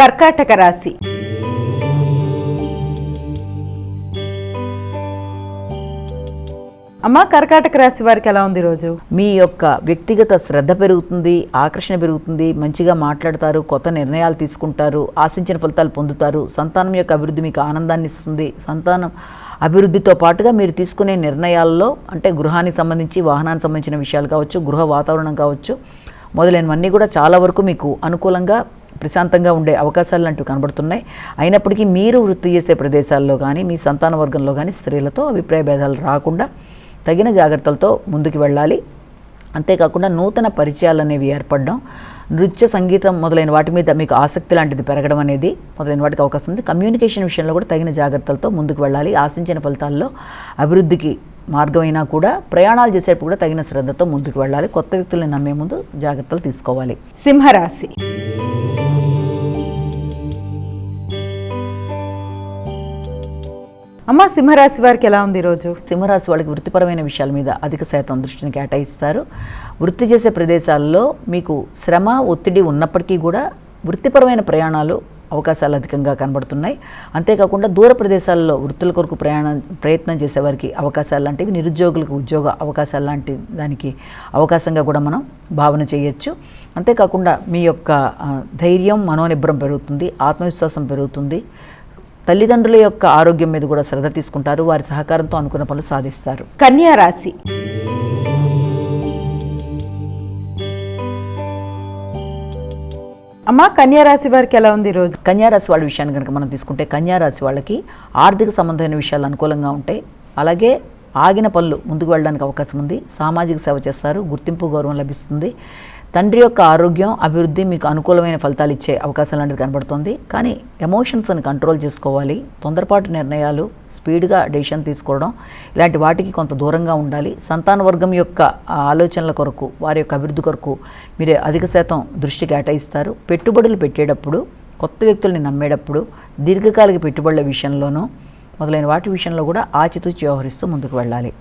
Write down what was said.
కర్కాటక రాశి. అమ్మ, కర్కాటక రాశి వారికి ఎలా ఉంది రోజు? మీ యొక్క వ్యక్తిగత శ్రద్ధ పెరుగుతుంది, ఆకర్షణ పెరుగుతుంది, మంచిగా మాట్లాడతారు, కొత్త నిర్ణయాలు తీసుకుంటారు, ఆశించిన ఫలితాలు పొందుతారు. సంతానం యొక్క అభివృద్ధి మీకు ఆనందాన్ని ఇస్తుంది. సంతానం అభివృద్ధితో పాటుగా మీరు తీసుకునే నిర్ణయాల్లో అంటే గృహానికి సంబంధించి, వాహనానికి సంబంధించిన విషయాలు కావచ్చు, గృహ వాతావరణం కావచ్చు, మొదలైనవన్నీ కూడా చాలా వరకు మీకు అనుకూలంగా ప్రశాంతంగా ఉండే అవకాశాలు లాంటివి కనబడుతున్నాయి. అయినప్పటికీ మీరు వృత్తి చేసే ప్రదేశాల్లో కానీ, మీ సంతాన వర్గంలో కానీ స్త్రీలతో అభిప్రాయ భేదాలు రాకుండా తగిన జాగ్రత్తలతో ముందుకు వెళ్ళాలి. అంతేకాకుండా నూతన పరిచయాలు అనేవి ఏర్పడడం, నృత్య సంగీతం మొదలైన వాటి మీద మీకు ఆసక్తి లాంటిది పెరగడం అనేది మొదలైన వాటికి అవకాశం ఉంది. కమ్యూనికేషన్ విషయంలో కూడా తగిన జాగ్రత్తలతో ముందుకు వెళ్ళాలి. ఆశించిన ఫలితాల్లో అభివృద్ధికి మార్గమైనా కూడా ప్రయాణాలు చేసేటప్పుడు కూడా తగిన శ్రద్ధతో ముందుకు వెళ్ళాలి. కొత్త వ్యక్తులను నమ్మే ముందు జాగ్రత్తలు తీసుకోవాలి. సింహరాశి. అమ్మ, సింహరాశి వారికి ఎలా ఉంది ఈరోజు? సింహరాశి వాళ్ళకి వృత్తిపరమైన విషయాల మీద అధిక శాతం దృష్టిని కేటాయిస్తారు. వృత్తి చేసే ప్రదేశాల్లో మీకు శ్రమ, ఒత్తిడి ఉన్నప్పటికీ కూడా వృత్తిపరమైన ప్రయాణాలు అవకాశాలు అధికంగా కనబడుతున్నాయి. అంతేకాకుండా దూర ప్రదేశాల్లో వృత్తుల కొరకు ప్రయత్నం చేసేవారికి అవకాశాలు లాంటివి, నిరుద్యోగులకు ఉద్యోగ అవకాశాలు లాంటి దానికి అవకాశంగా కూడా మనం భావన చేయొచ్చు. అంతేకాకుండా మీ యొక్క ధైర్యం, మనోనిబ్బరం పెరుగుతుంది, ఆత్మవిశ్వాసం పెరుగుతుంది. తల్లిదండ్రుల యొక్క ఆరోగ్యం మీద కూడా శ్రద్ధ తీసుకుంటారు. వారి సహకారంతో అనుకున్న పనులు సాధిస్తారు. కన్యా రాశి. అమ్మ, కన్యా రాశి వారికి ఎలా ఉంది ఈరోజు? కన్యారాశి వాళ్ళ విషయాన్ని కనుక మనం తీసుకుంటే, కన్యారాశి వాళ్ళకి ఆర్థిక సంబంధమైన విషయాలు అనుకూలంగా ఉంటాయి. అలాగే ఆగిన పనులు ముందుకు వెళ్ళడానికి అవకాశం ఉంది. సామాజిక సేవ చేస్తారు, గుర్తింపు, గౌరవం లభిస్తుంది. తండ్రి యొక్క ఆరోగ్యం, అభివృద్ధి మీకు అనుకూలమైన ఫలితాలు ఇచ్చే అవకాశం లాంటిది కనబడుతుంది. కానీ ఎమోషన్స్ని కంట్రోల్ చేసుకోవాలి. తొందరపాటు నిర్ణయాలు, స్పీడ్గా డెసిషన్ తీసుకోవడం ఇలాంటి వాటికి కొంత దూరంగా ఉండాలి. సంతాన వర్గం యొక్క ఆలోచనల కొరకు, వారి యొక్క అభివృద్ధి కొరకు మీరు అధిక శాతం దృష్టి కేటాయిస్తారు. పెట్టుబడులు పెట్టేటప్పుడు, కొత్త వ్యక్తుల్ని నమ్మేటప్పుడు, దీర్ఘకాలిక పెట్టుబడుల విషయంలోనూ మొదలైన వాటి విషయంలో కూడా ఆచితూచి వ్యవహరిస్తూ ముందుకు వెళ్ళాలి.